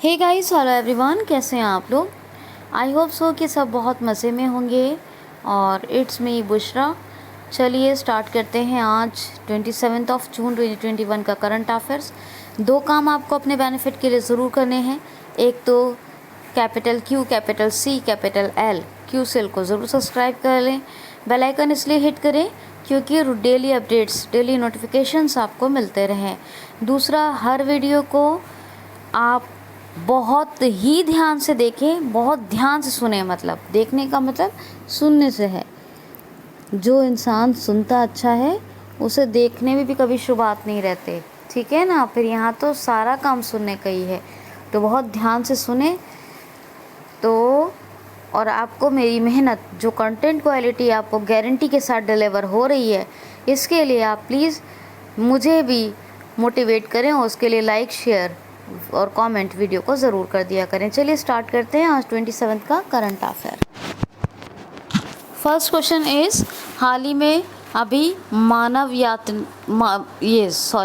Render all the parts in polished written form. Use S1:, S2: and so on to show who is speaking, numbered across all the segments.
S1: Hey guys, hello everyone, कैसे हैं आप लोग। आई होप सो कि सब बहुत मज़े में होंगे। और इट्स मी बुशरा। चलिए स्टार्ट करते हैं आज 27 जून 2021 का करंट अफेयर्स। दो काम आपको अपने बेनिफिट के लिए ज़रूर करने हैं। एक तो capital Q, capital C, capital L, Q cell को ज़रूर सब्सक्राइब कर लें। बेल आइकन इसलिए हिट करें क्योंकि डेली अपडेट्स, डेली नोटिफिकेशंस आपको मिलते रहें। दूसरा, हर वीडियो को आप बहुत ही ध्यान से देखें, बहुत ध्यान से सुने। मतलब देखने का मतलब सुनने से है। जो इंसान सुनता अच्छा है उसे देखने में भी कभी शुभ बात नहीं रहते, ठीक है ना। फिर यहाँ तो सारा काम सुनने का ही है, तो बहुत ध्यान से सुने। तो और आपको मेरी मेहनत, जो कंटेंट क्वालिटी आपको गारंटी के साथ डिलीवर हो रही है, इसके लिए आप प्लीज़ मुझे भी मोटिवेट करें। और उसके लिए लाइक, शेयर और कमेंट वीडियो को ज़रूर कर दिया करें। चलिए स्टार्ट करते हैं आज 27 का current affair. First question is, हाल ही में अभी मानव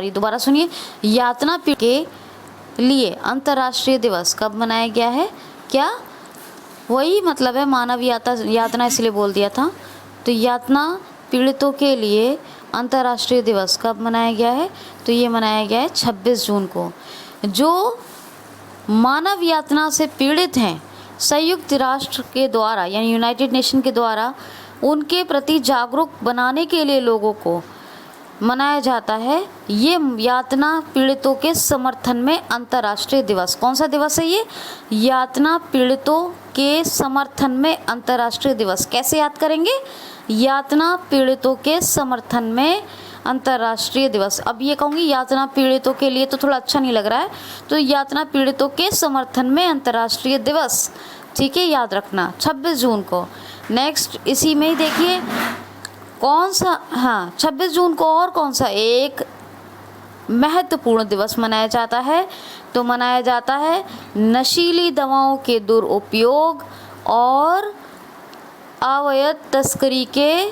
S1: दोबारा सुनिए, यातना के लिए अंतर्राष्ट्रीय दिवस कब मनाया गया है। क्या वही मतलब है, मानव यातना इसलिए बोल दिया था। तो यातना पीड़ितों के लिए अंतर्राष्ट्रीय दिवस कब मनाया गया है। तो ये मनाया गया है 26 जून को। जो मानव यातना से पीड़ित हैं, संयुक्त राष्ट्र के द्वारा यानी यूनाइटेड नेशन के द्वारा उनके प्रति जागरूक बनाने के लिए लोगों को मनाया जाता है ये यातना पीड़ितों के समर्थन में अंतर्राष्ट्रीय दिवस। कौन सा दिवस है ये? यातना पीड़ितों के समर्थन में अंतर्राष्ट्रीय दिवस। कैसे याद करेंगे? यातना पीड़ितों के समर्थन में अंतर्राष्ट्रीय दिवस। अब ये कहूँगी यातना पीड़ितों के लिए तो थोड़ा अच्छा नहीं लग रहा है, तो यातना पीड़ितों के समर्थन में अंतर्राष्ट्रीय दिवस, ठीक है, याद रखना 26 जून को। नेक्स्ट इसी में ही देखिए कौन सा, हाँ 26 जून को और कौन सा एक महत्वपूर्ण दिवस मनाया जाता है। तो मनाया जाता है नशीली दवाओं के दुरुपयोग और अवैध तस्करी के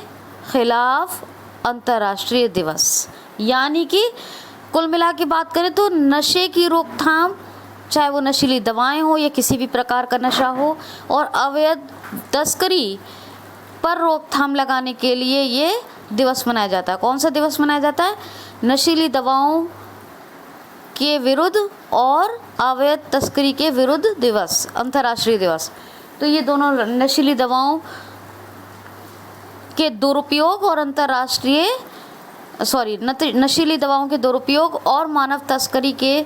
S1: खिलाफ अंतर्राष्ट्रीय दिवस। यानी कि कुल मिला के बात करें तो नशे की रोकथाम, चाहे वो नशीली दवाएं हो या किसी भी प्रकार का नशा हो, और अवैध तस्करी पर रोकथाम लगाने के लिए ये दिवस मनाया जाता है। कौन सा दिवस मनाया जाता है? नशीली दवाओं के विरुद्ध और अवैध तस्करी के विरुद्ध दिवस, अंतर्राष्ट्रीय दिवस। तो ये दोनों, नशीली दवाओं के दुरुपयोग और नशीली दवाओं के दुरुपयोग और मानव तस्करी के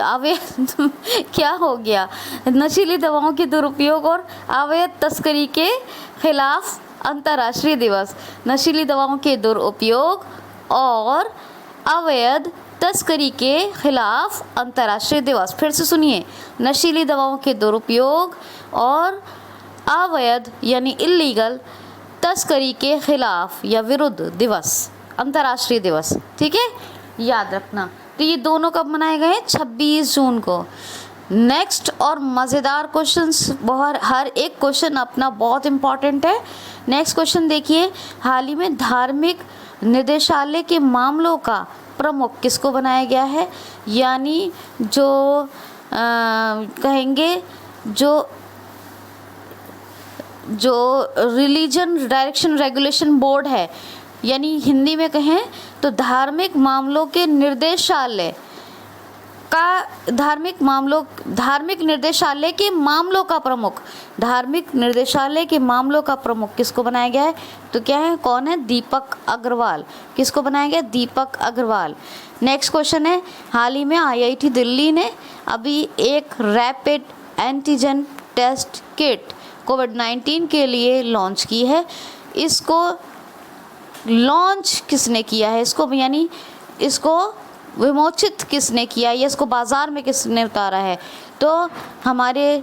S1: अवैध क्या हो गया, नशीली दवाओं के दुरुपयोग और अवैध तस्करी के खिलाफ अंतर्राष्ट्रीय दिवस। नशीली दवाओं के दुरुपयोग और अवैध तस्करी के खिलाफ अंतर्राष्ट्रीय दिवस। फिर से सुनिए, नशीली दवाओं के दुरुपयोग और अवैध यानी इल्लीगल तस्करी के खिलाफ या विरुद्ध दिवस, अंतर्राष्ट्रीय दिवस, ठीक है, याद रखना। तो ये दोनों कब मनाए गए? 26 जून को। नेक्स्ट और मज़ेदार क्वेश्चंस, बहुत, हर एक क्वेश्चन अपना बहुत इम्पॉर्टेंट है। नेक्स्ट क्वेश्चन देखिए, हाल ही में धार्मिक निदेशालय के मामलों का प्रमुख किसको बनाया गया है। यानी जो कहेंगे जो रिलीजन डायरेक्शन रेगुलेशन बोर्ड है, यानी हिंदी में कहें तो धार्मिक निदेशालय के मामलों का प्रमुख किसको बनाया गया है। तो क्या है, कौन है? दीपक अग्रवाल। किसको बनाया गया? दीपक अग्रवाल। नेक्स्ट क्वेश्चन है, हाल ही में IIT दिल्ली ने अभी एक रैपिड एंटीजन टेस्ट किट कोविड-19 के लिए लॉन्च की है। इसको लॉन्च किसने किया है? इसको विमोचित किसने किया है? इसको बाज़ार में किसने उतारा है? तो हमारे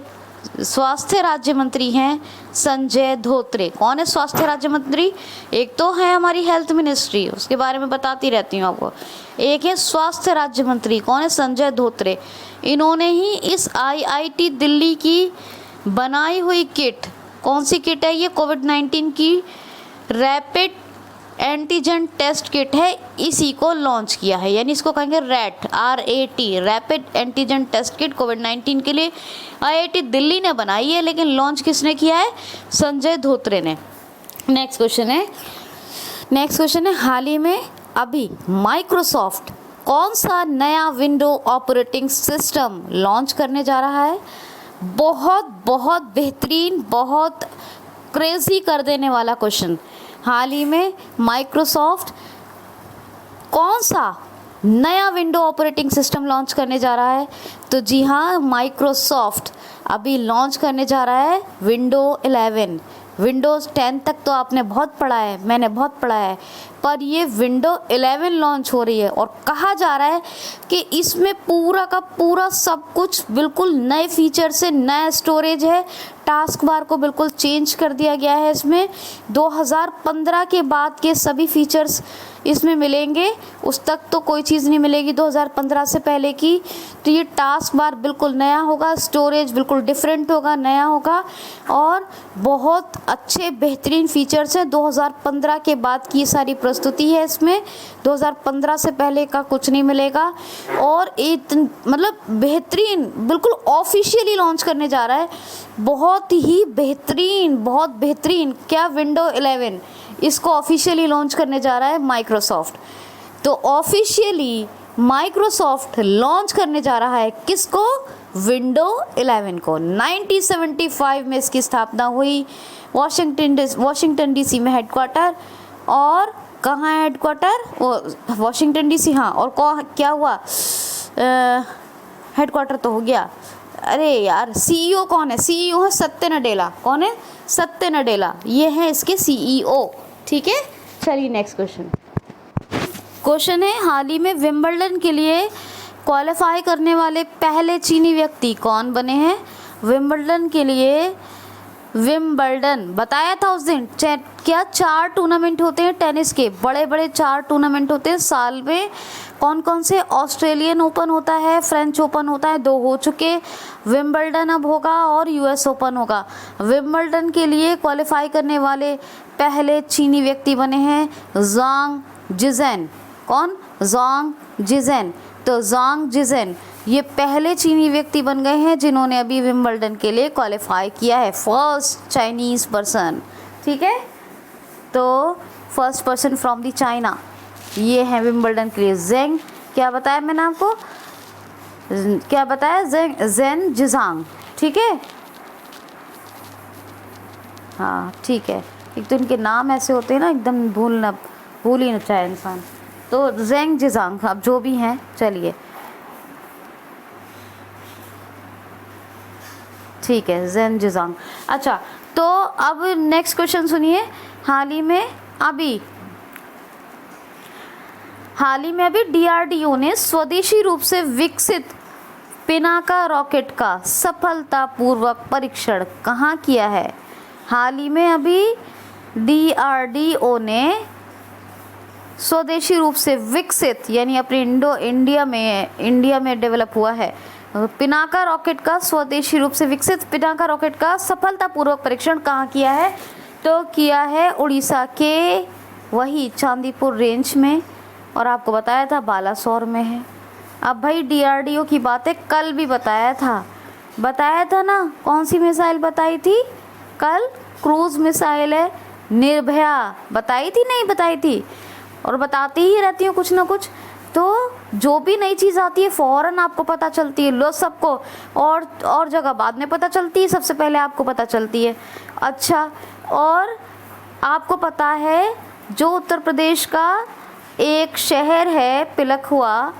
S1: स्वास्थ्य राज्य मंत्री हैं संजय धोत्रे। कौन है स्वास्थ्य राज्य मंत्री? एक तो है हमारी हेल्थ मिनिस्ट्री, उसके बारे में बताती रहती हूँ आपको। एक है स्वास्थ्य राज्य मंत्री, कौन है? संजय धोत्रे। इन्होंने ही इस IIT दिल्ली की बनाई हुई किट, कौन सी किट है ये? कोविड-19 की रैपिड एंटीजन टेस्ट किट है, इसी को लॉन्च किया है, यानी इसको कहेंगे rat, RAT, rapid antigen test kit कोविड-19 के लिए। IIT दिल्ली ने बनाई है, लेकिन लॉन्च किसने किया है? संजय धोत्रे ने। नेक्स्ट क्वेश्चन है हाल ही में अभी माइक्रोसॉफ्ट कौन सा नया विंडो ऑपरेटिंग सिस्टम लॉन्च करने जा रहा है? बहुत बेहतरीन, बहुत क्रेजी कर देने वाला क्वेश्चन। हाल ही में माइक्रोसॉफ्ट कौन सा नया विंडो ऑपरेटिंग सिस्टम लॉन्च करने जा रहा है? तो जी हाँ, माइक्रोसॉफ्ट अभी लॉन्च करने जा रहा है विंडो 11। विंडोज़ 10 तक तो आपने बहुत पढ़ा है, मैंने बहुत पढ़ा है, पर ये विंडो 11 लॉन्च हो रही है और कहा जा रहा है कि इसमें पूरा का पूरा सब कुछ बिल्कुल नए फीचर से, नया स्टोरेज है, टास्क बार को बिल्कुल चेंज कर दिया गया है। इसमें 2015 के बाद के सभी फीचर्स इसमें मिलेंगे, उस तक तो कोई चीज़ नहीं मिलेगी 2015 से पहले की। तो ये टास्क बार बिल्कुल नया होगा, स्टोरेज बिल्कुल डिफरेंट होगा, नया होगा और बहुत अच्छे बेहतरीन फीचर्स हैं। 2015 के बाद की सारी प्रस्तुति है इसमें, 2015 से पहले का कुछ नहीं मिलेगा और मतलब बेहतरीन, बिल्कुल ऑफिशियली लॉन्च करने जा रहा है। बहुत ही बेहतरीन, बहुत बेहतरीन क्या विंडो 11 इसको ऑफिशियली लॉन्च करने जा रहा है माइक्रोसॉफ्ट। तो ऑफिशियली माइक्रोसॉफ्ट लॉन्च करने जा रहा है किसको? विंडो 11 को। 1975 में इसकी स्थापना हुई, वॉशिंगटन DC में हेडक्वार्टर। और कहाँ है हेडक्वार्टर? वो वॉशिंगटन DC, हाँ। और क्या हुआ? हेडक्वार्टर तो हो गया। अरे यार, CEO कौन है? CEO है सत्य नडेला। कौन है? सत्य नडेला, ये है इसके CEO। ठीक है, चलिए नेक्स्ट क्वेश्चन है हाल ही में विंबलडन के लिए क्वालिफाई करने वाले पहले चीनी व्यक्ति कौन बने हैं? विंबलडन के लिए, विंबलडन बताया था उस दिन, क्या 4 टूर्नामेंट होते हैं टेनिस के, बड़े बड़े 4 टूर्नामेंट होते हैं साल में। कौन कौन से? ऑस्ट्रेलियन ओपन होता है, फ्रेंच ओपन होता है, 2 हो चुके, विंबलडन अब होगा और US ओपन होगा। विंबलडन के लिए क्वालिफाई करने वाले पहले चीनी व्यक्ति बने हैं ज़ांग जिज़ेन। कौन? ज़ांग जिज़ेन। तो ज़ांग जिज़ेन ये पहले चीनी व्यक्ति बन गए हैं जिन्होंने अभी विंबलडन के लिए क्वालिफाई किया है, फर्स्ट चाइनीज़ पर्सन। ठीक है, तो first person from the China ये है विंबलडन के लिए। जेंग, क्या बताया मैंने आपको? क्या बताया? जेन जिजांग। ठीक है, हाँ ठीक है। एक तो इनके नाम ऐसे होते हैं ना, एकदम भूल ही ना चाहे इंसान। तो जेंग जिजांग, अब जो भी हैं, चलिए ठीक है, जेन जिजांग। अच्छा, तो अब नेक्स्ट क्वेश्चन सुनिए। हाल ही में अभी DRDO ने स्वदेशी रूप से विकसित पिनाका रॉकेट का सफलतापूर्वक परीक्षण कहाँ किया है? हाल ही में अभी DRDO ने स्वदेशी रूप से विकसित, यानी अपने इंडिया में डेवलप हुआ है, पिनाका रॉकेट का स्वदेशी रूप से विकसित पिनाका रॉकेट का सफलतापूर्वक परीक्षण कहाँ किया है? तो किया है उड़ीसा के वही चांदीपुर रेंज में, और आपको बताया था बालासोर में है। अब भाई DRDO की बातें कल भी बताया था ना। कौन सी मिसाइल बताई थी कल? क्रूज मिसाइल है, निर्भया। बताई थी? नहीं बताई थी? और बताती ही रहती हूँ कुछ ना कुछ। तो जो भी नई चीज़ आती है फ़ौरन आपको पता चलती है, लो सबको, और जगह बाद में पता चलती है, सबसे पहले आपको पता चलती है। अच्छा, और आपको पता है जो उत्तर प्रदेश का एक शहर है पिलखुआ,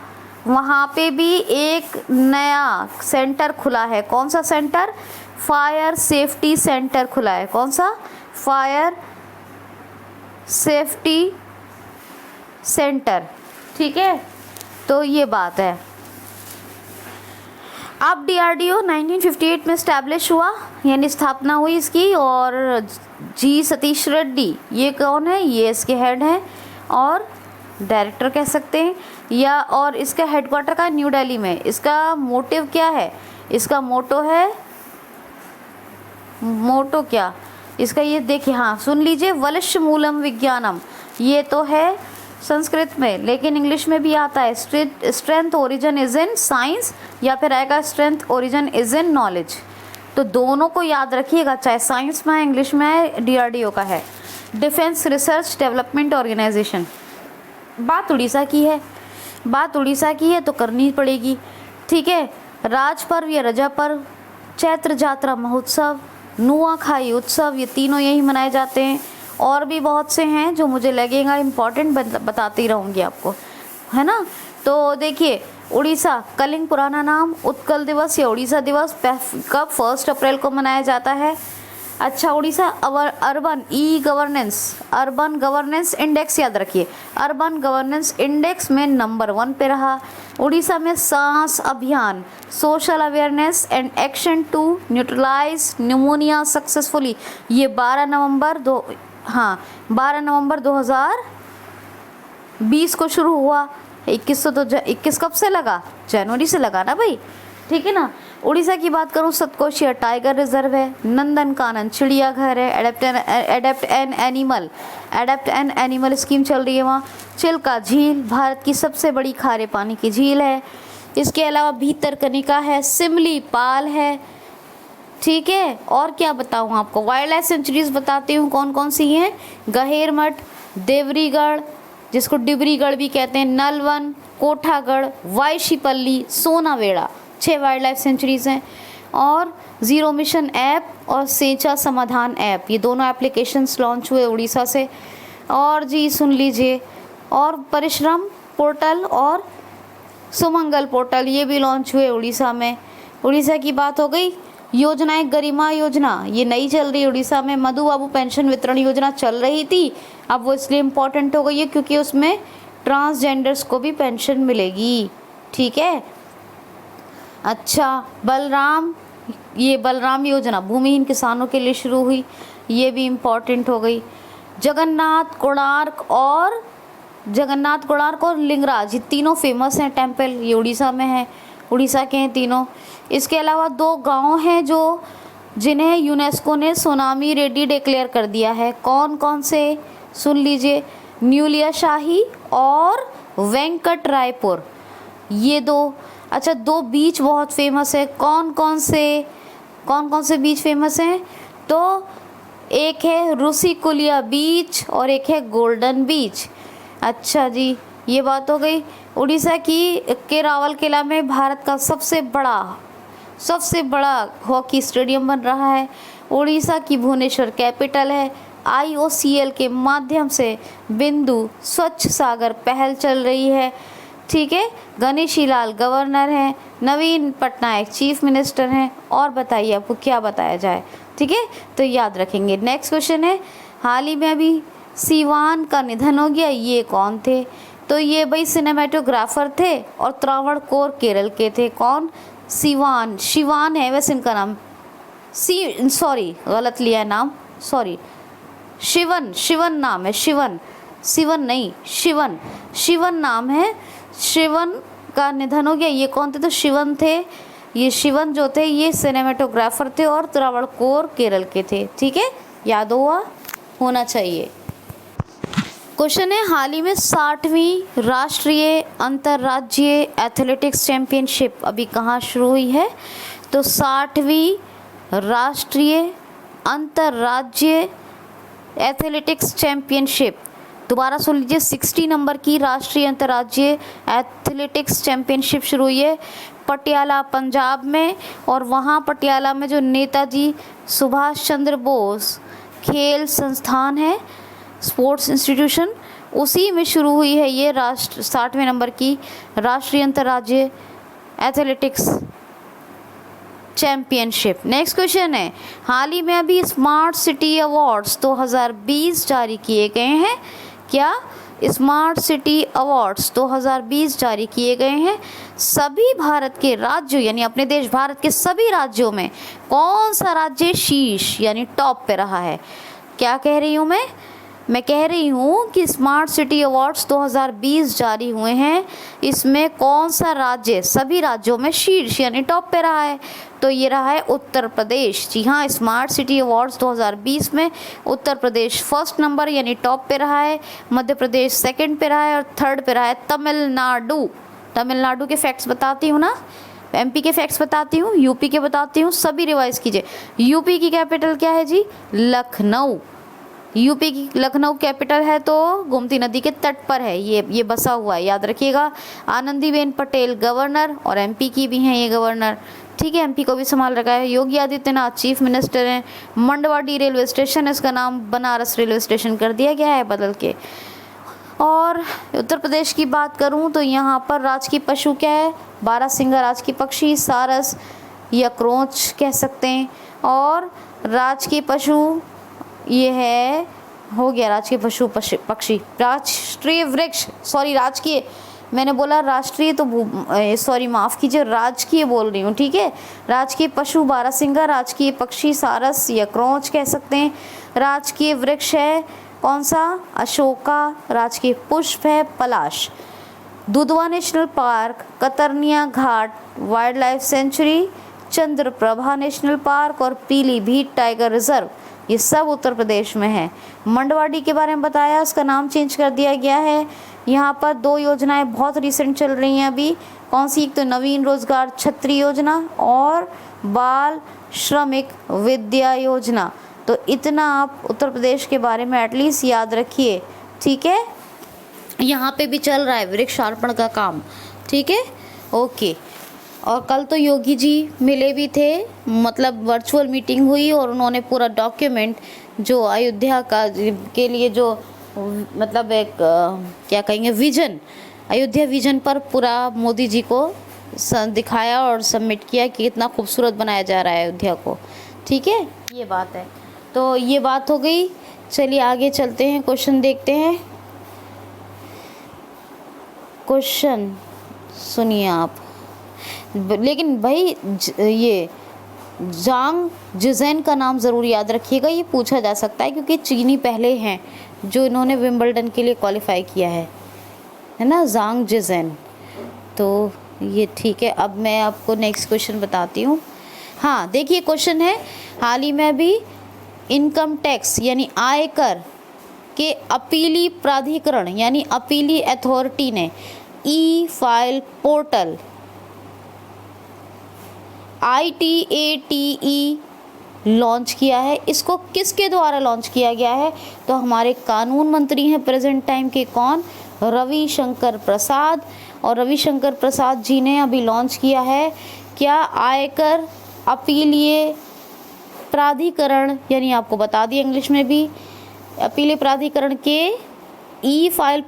S1: वहाँ पे भी एक नया सेंटर खुला है। कौन सा सेंटर? फायर सेफ्टी सेंटर खुला है। कौन सा? Fire safety centre. ठीक है, तो ये बात है। अब DRDO 1958 में स्टैब्लिश हुआ, यानी स्थापना हुई इसकी। और G सतीश रेड्डी ये कौन है? ये इसके हेड हैं और डायरेक्टर कह सकते हैं, या और इसका हेडक्वार्टर का न्यू दिल्ली में। इसका मोटिव क्या है? इसका मोटो क्या इसका, ये देखिए, हाँ सुन लीजिए, वलश मूलम विज्ञानम, ये तो है संस्कृत में, लेकिन इंग्लिश में भी आता है। Strength origin is in science या फिर आएगा strength origin is in knowledge. तो दोनों को याद रखिएगा, चाहे साइंस में है, इंग्लिश में है, डीआरडीओ का है। डिफेंस रिसर्च डेवलपमेंट ऑर्गेनाइजेशन, बात उड़ीसा की है, बात उड़ीसा की है तो करनी पड़ेगी, ठीक है। राज पर्व या रजा पर्व, चैत्र जात्रा महोत्सव, नुआखाई उत्सव, ये तीनों यही मनाए जाते हैं। और भी बहुत से हैं जो मुझे लगेगा इम्पॉर्टेंट, बताती रहूँगी आपको, है ना। तो देखिए उड़ीसा, कलिंग पुराना नाम, उत्कल दिवस या उड़ीसा दिवस कब 1 अप्रैल को मनाया जाता है। अच्छा, Orissa urban e governance, urban governance index याद रखिए, अर्बन गवर्नेंस इंडेक्स में नंबर 1 पे रहा। उड़ीसा में SAANS Abhiyan, social awareness and action to neutralise pneumonia successfully, ये 12 नवंबर 2020 को शुरू हुआ। 21 कब से लगा? जनवरी से लगा ना भाई, ठीक है ना। उड़ीसा की बात करूँ, सतकोशिया टाइगर रिजर्व है, नंदन कानन चिड़ियाघर है, एडेप्ट एन एनिमल स्कीम चल रही है वहाँ। चिल्का झील भारत की सबसे बड़ी खारे पानी की झील है। इसके अलावा भीतरकनिका है, सिमली पाल है, ठीक है। और क्या बताऊँ आपको, वाइल्ड लाइफ सेंचुरीज बताती हूँ कौन कौन सी हैं। गहेरमठ, देवरीगढ़ जिसको डिब्रीगढ़ भी कहते हैं, नलवन, कोठागढ़, वाईशीपल्ली, सोनावेड़ा, 6 वाइल्ड लाइफ सेंचुरीज़ हैं। और ज़ीरो मिशन ऐप और सेंचा समाधान ऐप, ये दोनों एप्लीकेशंस लॉन्च हुए उड़ीसा से। और जी सुन लीजिए, और परिश्रम पोर्टल और सुमंगल पोर्टल, ये भी लॉन्च हुए उड़ीसा में। उड़ीसा की बात हो गई। योजनाएं, गरिमा योजना ये नई चल रही है उड़ीसा में। मधु बाबू पेंशन वितरण योजना चल रही थी, अब वो इसलिए इम्पोर्टेंट हो गई है क्योंकि उसमें ट्रांसजेंडर्स को भी पेंशन मिलेगी, ठीक है। अच्छा, बलराम योजना भूमिहीन किसानों के लिए शुरू हुई, ये भी इम्पोर्टेंट हो गई। जगन्नाथ कोणार्क और लिंगराज, ये तीनों फेमस हैं टेम्पल, ये उड़ीसा में है, उड़ीसा के हैं तीनों। इसके अलावा 2 गांव हैं जिन्हें यूनेस्को ने सुनामी रेडी डिक्लेयर कर दिया है। कौन कौन से, सुन लीजिए, न्यूलियाशाही और वेंकट रायपुर, ये 2। अच्छा, 2 बीच बहुत फेमस है। कौन कौन से बीच फेमस हैं? तो एक है रुसिकुलिया बीच और एक है गोल्डन बीच। अच्छा जी, ये बात हो गई। उड़ीसा के राउरकेला में भारत का सबसे बड़ा हॉकी स्टेडियम बन रहा है। उड़ीसा की भुवनेश्वर कैपिटल है। IOCL के माध्यम से बिंदु स्वच्छ सागर पहल चल रही है, ठीक है। गणेशी लाल गवर्नर हैं, नवीन पटनायक चीफ मिनिस्टर हैं। और बताइए आपको क्या बताया जाए, ठीक है, तो याद रखेंगे। नेक्स्ट क्वेश्चन है, हाल ही में अभी सिवान का निधन हो गया, ये कौन थे? तो ये भाई सिनेमेटोग्राफर थे और त्रावणकोर केरल के थे। कौन? शिवान है वैसे इनका नाम, गलत लिया है नाम, सॉरी, शिवन नाम है, शिवन नाम है। शिवन का निधन हो गया, ये कौन थे? तो शिवन थे, ये शिवन जो थे ये सिनेमेटोग्राफर थे और त्रावणकोर केरल के थे, ठीक है, याद होना चाहिए। क्वेश्चन है, हाल ही में 60वीं राष्ट्रीय अंतर्राज्यीय एथलेटिक्स चैंपियनशिप अभी कहाँ शुरू हुई है? तो 60वीं राष्ट्रीय अंतर्राज्यीय एथलेटिक्स चैंपियनशिप, दोबारा सुन लीजिए, 60 नंबर की राष्ट्रीय अंतर्राज्यीय एथलेटिक्स चैंपियनशिप शुरू हुई है पटियाला पंजाब में। और वहाँ पटियाला में जो नेताजी सुभाष चंद्र बोस खेल संस्थान है, स्पोर्ट्स इंस्टीट्यूशन, उसी में शुरू हुई है ये 60वें नंबर की राष्ट्रीय अंतर्राज्यीय एथलेटिक्स चैंपियनशिप। नेक्स्ट क्वेश्चन है, हाल ही में अभी स्मार्ट सिटी अवार्ड्स 2020 जारी किए गए हैं। क्या? स्मार्ट सिटी अवार्ड्स 2020 जारी किए गए हैं। सभी भारत के राज्यों यानी अपने देश भारत के सभी राज्यों में कौन सा राज्य शीर्ष यानी टॉप पे रहा है? क्या कह रही हूँ मैं? मैं कह रही हूँ कि स्मार्ट सिटी अवार्ड्स 2020 जारी हुए हैं, इसमें कौन सा राज्य सभी राज्यों में शीर्ष यानी टॉप पे रहा है? तो ये रहा है उत्तर प्रदेश। जी हाँ, स्मार्ट सिटी अवार्ड्स 2020 में उत्तर प्रदेश फर्स्ट नंबर यानी टॉप पे रहा है, मध्य प्रदेश सेकंड पे रहा है और थर्ड पे रहा है तमिलनाडु। तमिलनाडु के फैक्ट्स बताती हूँ ना, एमपी के फैक्ट्स बताती हूँ, यूपी के बताती हूँ, सभी रिवाइज कीजिए। यूपी की कैपिटल क्या है जी? लखनऊ। यूपी की लखनऊ कैपिटल है, तो गोमती नदी के तट पर है, ये बसा हुआ है, याद रखिएगा। आनंदीबेन पटेल गवर्नर और एमपी की भी हैं ये गवर्नर, ठीक है, एमपी को भी संभाल रखा है। योगी आदित्यनाथ चीफ मिनिस्टर हैं। मंडवाडी रेलवे स्टेशन, इसका नाम बनारस रेलवे स्टेशन कर दिया गया है बदल के। और उत्तर प्रदेश की बात करूं तो यहाँ पर राजकीय पशु क्या है? बारहसिंगा राजकीय पक्षी, सारस या क्रोंच कह सकते हैं। और राजकीय पशु ये है, हो गया राजकीय पशु पक्षी। राष्ट्रीय वृक्ष, सॉरी राजकीय, मैंने बोला राष्ट्रीय तो सॉरी माफ़ कीजिए, राजकीय बोल रही हूँ, ठीक है। राजकीय पशु बारहसिंगा, राजकीय पक्षी सारस या क्रोंच कह सकते हैं। राजकीय वृक्ष है कौन सा? अशोका। राजकीय पुष्प है पलाश। Dudhwa national park, Katarniya Ghat wildlife sanctuary, Chandraprabha national park और पीलीभीत टाइगर रिजर्व, ये सब उत्तर प्रदेश में है। मंडवाडी के बारे में बताया, उसका नाम चेंज कर दिया गया है। यहाँ पर 2 योजनाएं बहुत रिसेंट चल रही हैं अभी, कौन सी? एक तो नवीन रोजगार छत्री योजना और बाल श्रमिक विद्या योजना। तो इतना आप उत्तर प्रदेश के बारे में एटलीस्ट याद रखिए, ठीक है। यहाँ पे भी चल रहा है वृक्षारोपण का काम, ठीक है, ओके। और कल तो योगी जी मिले भी थे, मतलब वर्चुअल मीटिंग हुई और उन्होंने पूरा डॉक्यूमेंट जो अयोध्या का के लिए जो मतलब एक क्या कहेंगे विजन, अयोध्या विजन पर पूरा मोदी जी को दिखाया और सबमिट किया कि कितना खूबसूरत बनाया जा रहा है अयोध्या को, ठीक है, ये बात है। तो ये बात हो गई, चलिए आगे चलते हैं, क्वेश्चन देखते हैं। क्वेश्चन सुनिए आप, लेकिन भाई ये जांग जिजेन का नाम ज़रूर याद रखिएगा, ये पूछा जा सकता है क्योंकि चीनी पहले हैं जो इन्होंने विंबलडन के लिए क्वालिफाई किया है ना, जांग जिजेन। तो ये ठीक है। अब मैं आपको नेक्स्ट क्वेश्चन बताती हूँ। हाँ देखिए, क्वेश्चन है, हाल ही में अभी इनकम टैक्स यानी आयकर के अपीली प्राधिकरण यानी अपीली अथॉरिटी ने ई फाइल पोर्टल ITATE लॉन्च किया है। इसको किसके द्वारा लॉन्च किया गया है? तो हमारे कानून मंत्री हैं प्रेजेंट टाइम के, कौन? रविशंकर प्रसाद। और रविशंकर प्रसाद जी ने अभी लॉन्च किया है क्या? आयकर अपीलीय प्राधिकरण, यानी आपको बता दिया इंग्लिश में भी, अपीलीय प्राधिकरण के ई फाइल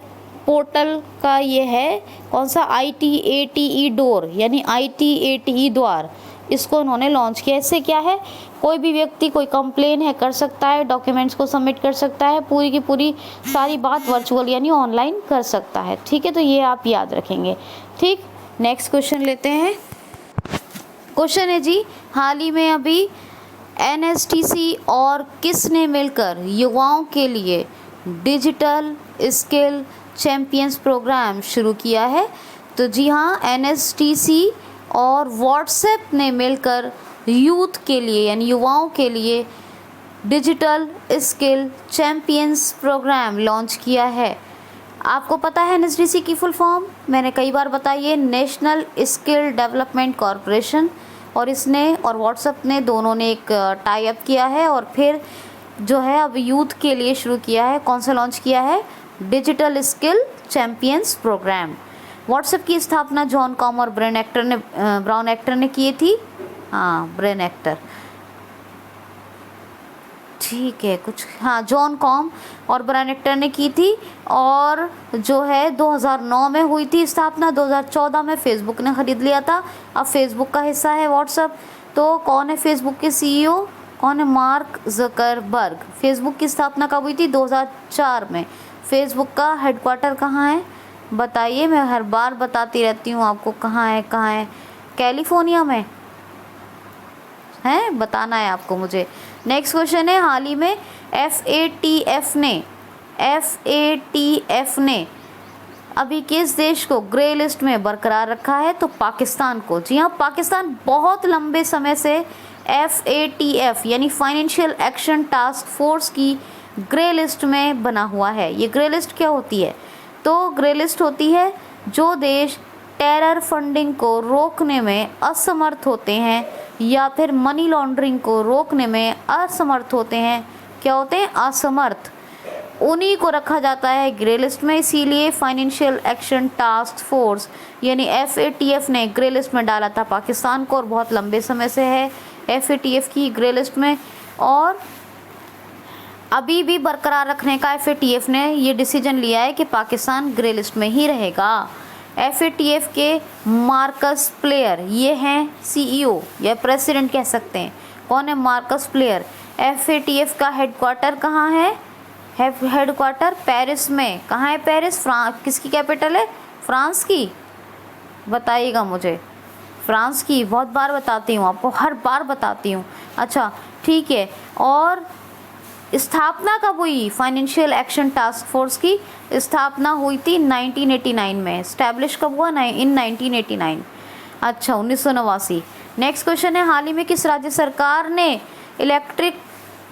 S1: पोर्टल का ये है कौन सा? ITATE डोर यानी ITATE द्वार, इसको उन्होंने लॉन्च किया। इससे क्या है, कोई भी व्यक्ति कोई कंप्लेन है कर सकता है, डॉक्यूमेंट्स को सबमिट कर सकता है, पूरी की पूरी सारी बात वर्चुअल यानी ऑनलाइन कर सकता है, ठीक है। तो ये आप याद रखेंगे, ठीक। नेक्स्ट क्वेश्चन लेते हैं। क्वेश्चन है जी, हाल ही में अभी NSTC और किसने मिलकर युवाओं के लिए डिजिटल स्किल चैंपियंस प्रोग्राम शुरू किया है? तो जी हाँ, NSTC और व्हाट्सएप ने मिलकर यूथ के लिए यानी युवाओं के लिए digital skill champions program launch किया है। आपको पता है NSTC की फुल फॉर्म? मैंने कई बार बताई है, नेशनल स्किल डेवलपमेंट कॉरपोरेशन। और इसने और व्हाट्सएप ने दोनों ने एक टाई अप किया है और फिर जो है अब यूथ के लिए शुरू किया है। कौन सा लॉन्च किया है? Digital skill champions program. WhatsApp की स्थापना जॉन कॉम और ब्राउन एक्टर ने की थी। हाँ, ब्रेन एक्टर, ठीक है कुछ, हाँ, जॉन कॉम और ब्राउन एक्टर ने की थी। और जो है 2009 में हुई थी स्थापना, 2014 में फेसबुक ने ख़रीद लिया था। अब फेसबुक का हिस्सा है व्हाट्सएप। तो कौन है फेसबुक के CEO? कौन है? Mark Zuckerberg. फेसबुक की स्थापना कब हुई थी? 2004 में। फेसबुक का हेडक्वार्टर कहाँ है बताइए? मैं हर बार बताती रहती हूँ आपको, कहाँ है कहाँ है? कैलिफोर्निया में है, बताना है आपको मुझे। नेक्स्ट क्वेश्चन है, हाल ही में FATF ने FATF ने अभी किस देश को ग्रे लिस्ट में बरकरार रखा है? तो पाकिस्तान को। जी हाँ, पाकिस्तान बहुत लंबे समय से FATF यानी फाइनेंशियल एक्शन टास्क फोर्स की ग्रे लिस्ट में बना हुआ है। ये ग्रे लिस्ट क्या होती है? तो ग्रे लिस्ट होती है जो देश टेरर फंडिंग को रोकने में असमर्थ होते हैं या फिर मनी लॉन्ड्रिंग को रोकने में असमर्थ होते हैं। क्या होते हैं? असमर्थ। उन्हीं को रखा जाता है ग्रे लिस्ट में। इसीलिए फाइनेंशियल एक्शन टास्क फोर्स यानी FATF ने ग्रे लिस्ट में डाला था पाकिस्तान को, और बहुत लंबे समय से है FATF की ग्रे लिस्ट में, और अभी भी बरकरार रखने का FATF ने ये डिसीजन लिया है कि पाकिस्तान ग्रे लिस्ट में ही रहेगा। FATF के मार्कस प्लेयर ये हैं CEO या प्रेसिडेंट कह सकते हैं। कौन है? Marcus player. FATF का हेडक्वार्टर कहाँ है? हेडक्वार्टर पेरिस में। कहाँ है पेरिस? फ्रांस। किसकी कैपिटल है? फ्रांस की। बताइएगा मुझे। फ्रांस की। बहुत बार बताती हूँ आपको, हर बार बताती हूँ। अच्छा ठीक है। और स्थापना कब हुई? फाइनेंशियल एक्शन टास्क फोर्स की स्थापना हुई थी 1989 में। स्टैब्लिश कब हुआ? इन 1989। अच्छा 1989। नेक्स्ट क्वेश्चन है, हाल ही में किस राज्य सरकार ने इलेक्ट्रिक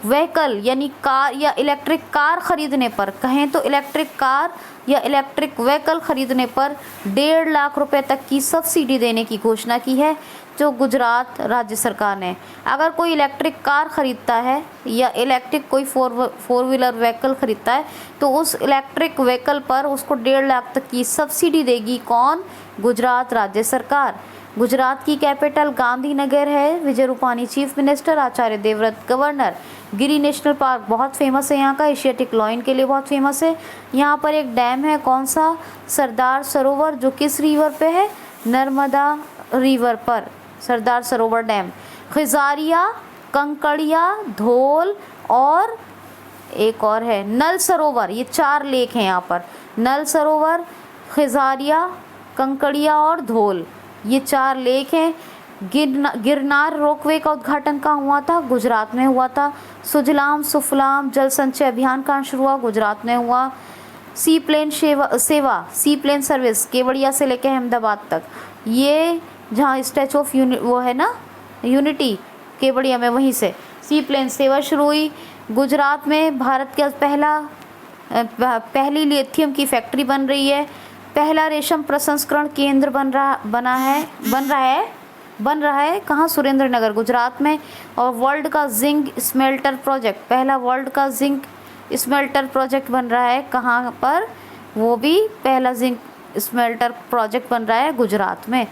S1: व्हीकल यानी कार या इलेक्ट्रिक कार खरीदने पर, कहें तो इलेक्ट्रिक कार या इलेक्ट्रिक व्हीकल खरीदने पर 1.5 लाख रुपए तक की सब्सिडी देने की घोषणा की है? जो गुजरात राज्य सरकार ने। अगर कोई इलेक्ट्रिक कार खरीदता है या इलेक्ट्रिक कोई फोर व्हीलर व्हीकल खरीदता है तो उस इलेक्ट्रिक व्हीकल पर उसको 1.5 लाख तक की सब्सिडी देगी। कौन? गुजरात राज्य सरकार। गुजरात की कैपिटल गांधीनगर है। Vijay Rupani chief minister, Acharya Devvrat governor. गिरी नेशनल पार्क बहुत फेमस है यहाँ का, एशियाटिक लॉयन के लिए बहुत फेमस है। यहाँ पर एक डैम है, कौन सा? सरदार सरोवर, जो किस रिवर पे है? नर्मदा रिवर पर सरदार सरोवर डैम। खिजारिया, कंकड़िया, धौल और एक और है नल सरोवर। ये 4 लेक हैं यहाँ पर। नल सरोवर, खिजारिया, कंकड़िया और धौल, ये 4 लेक हैं। गिरनार रोपवे का उद्घाटन कहाँ हुआ था? गुजरात में हुआ था। सुजलाम सुफलाम जल संचय अभियान कहाँ शुरू हुआ? गुजरात में हुआ। सी प्लेन सेवा सी प्लेन सर्विस केवड़िया से लेकर अहमदाबाद तक, ये जहाँ स्टैचू ऑफ वो है ना यूनिटी केवड़िया में, वहीं से सी प्लेन सेवा शुरू हुई। गुजरात में भारत का पहली लिथियम की फैक्ट्री बन रही है। पहला रेशम प्रसंस्करण केंद्र बन रहा है कहाँ? सुरेंद्र नगर गुजरात में। और वर्ल्ड का जिंक स्मेल्टर प्रोजेक्ट, पहला वर्ल्ड का जिंक स्मेल्टर प्रोजेक्ट बन रहा है कहाँ पर? वो भी पहला जिंक स्मेल्टर प्रोजेक्ट बन रहा है गुजरात में।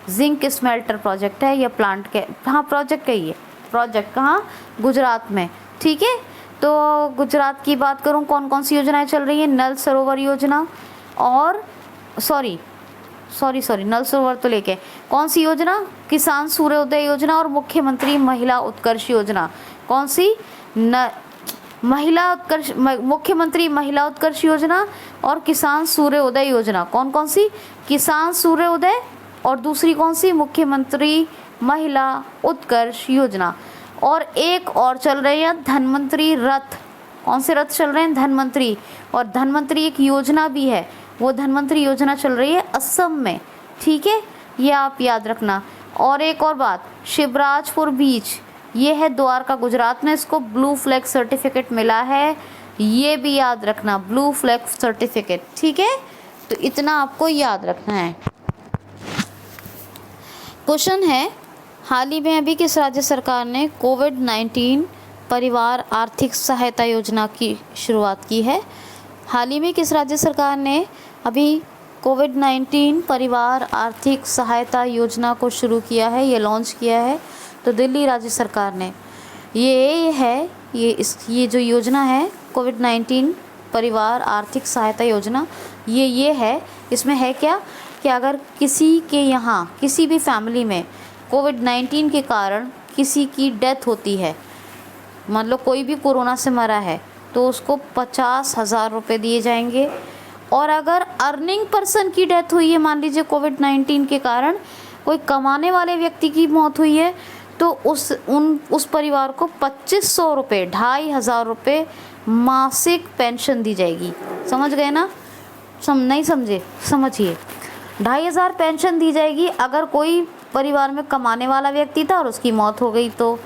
S1: जिंक स्मेल्टर प्रोजेक्ट है ये प्लांट के, हाँ प्रोजेक्ट है ये, प्रोजेक्ट कहाँ? गुजरात में। ठीक है, तो गुजरात की बात करूँ कौन कौन सी योजनाएं चल रही हैं? नल सरोवर योजना और सॉरी नल सरोवर तो लेके कौन सी योजना? किसान सूर्योदय योजना और मुख्यमंत्री महिला उत्कर्ष योजना। कौन सी? मुख्यमंत्री महिला उत्कर्ष योजना और किसान सूर्योदय योजना। कौन कौन सी? किसान सूर्योदय और दूसरी कौन सी? मुख्यमंत्री महिला उत्कर्ष योजना। और एक और चल रही है धनवंतरी रथ। कौन से रथ चल रहे हैं? धनवंतरी। और धनवंतरी एक योजना भी है, वो धनवंतरी योजना चल रही है असम में। ठीक है, ये आप याद रखना। और एक और बात, शिवराजपुर बीच, ये है द्वारका गुजरात में, इसको ब्लू फ्लैग सर्टिफिकेट मिला है, ये भी याद रखना, ब्लू फ्लैग सर्टिफिकेट। ठीक है, तो इतना आपको याद रखना है। क्वेश्चन है, हाल ही में अभी किस राज्य सरकार ने कोविड-19 परिवार आर्थिक सहायता योजना की शुरुआत की है? हाल ही में किस राज्य सरकार ने अभी कोविड-19 परिवार आर्थिक सहायता योजना को शुरू किया है, ये लॉन्च किया है? तो दिल्ली राज्य सरकार ने। ये जो योजना है कोविड-19 परिवार आर्थिक सहायता योजना, ये है, इसमें है क्या कि अगर किसी के यहाँ किसी भी फैमिली में कोविड-19 के कारण किसी की डेथ होती है, मतलब कोई भी कोरोना से मरा है, तो उसको 50,000 रुपये दिए जाएंगे। और अगर अर्निंग पर्सन की डेथ हुई है, मान लीजिए कोविड-19 के कारण कोई कमाने वाले व्यक्ति की मौत हुई है, तो उस परिवार को 2500 रुपये, 2500 रुपये मासिक पेंशन दी जाएगी। समझ गए ना? नहीं समझे? समझिए, 2500 पेंशन दी जाएगी अगर कोई परिवार में कमाने वाला व्यक्ति था और उसकी मौत हो गई तो,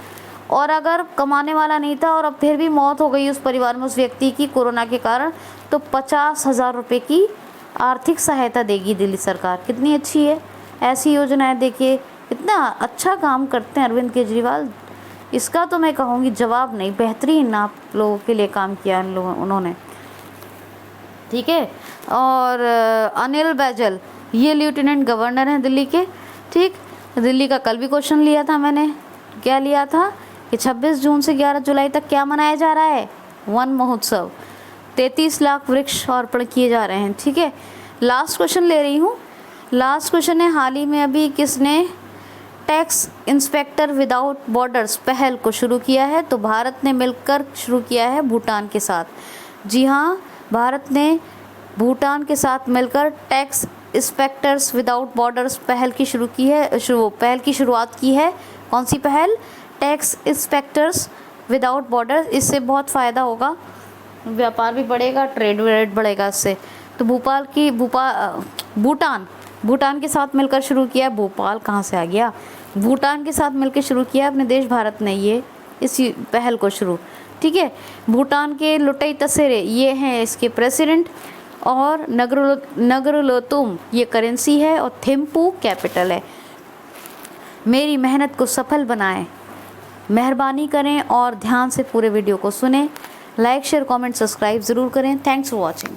S1: और अगर कमाने वाला नहीं था और अब फिर भी मौत हो गई उस परिवार में उस व्यक्ति की कोरोना के कारण, तो 50,000 रुपये की आर्थिक सहायता देगी दिल्ली सरकार। कितनी अच्छी है ऐसी योजनाएं। देखिए इतना अच्छा काम करते हैं अरविंद केजरीवाल, इसका तो मैं कहूँगी जवाब नहीं, बेहतरीन आप लोगों के लिए काम किया उन्होंने। ठीक है। और अनिल बैजल ये लेफ्टिनेंट गवर्नर हैं दिल्ली के। ठीक, दिल्ली का कल भी क्वेश्चन लिया था मैंने। क्या लिया था कि 26 जून से 11 जुलाई तक क्या मनाया जा रहा है? वन महोत्सव। 33 लाख वृक्ष अर्पण किए जा रहे हैं। ठीक है, लास्ट क्वेश्चन ले रही हूँ। लास्ट क्वेश्चन है, हाल ही में अभी किसने टैक्स इंस्पेक्टर विदाउट बॉर्डर्स पहल को शुरू किया है? तो भारत ने मिलकर शुरू किया है भूटान के साथ। जी हाँ, भारत ने भूटान के साथ मिलकर टैक्स इंस्पेक्टर्स विदाउट बॉर्डर्स पहल की पहल की शुरुआत की है। कौन सी पहल? Tax inspectors without borders. इससे बहुत फ़ायदा होगा, व्यापार भी बढ़ेगा, ट्रेड वेड बढ़ेगा इससे। तो भूटान के साथ मिलकर शुरू किया। भोपाल कहाँ से आ गया? भूटान के साथ मिलकर शुरू किया अपने देश भारत ने ये इस पहल को शुरू। ठीक है, भूटान के लुटई तसेरे ये हैं इसके प्रेसिडेंट, और नगरलोतुम ये करेंसी है, और थिम्पू कैपिटल है। मेरी मेहनत को सफल बनाएं, मेहरबानी करें और ध्यान से पूरे वीडियो को सुनें। लाइक शेयर कमेंट सब्सक्राइब ज़रूर करें। Thanks for watching.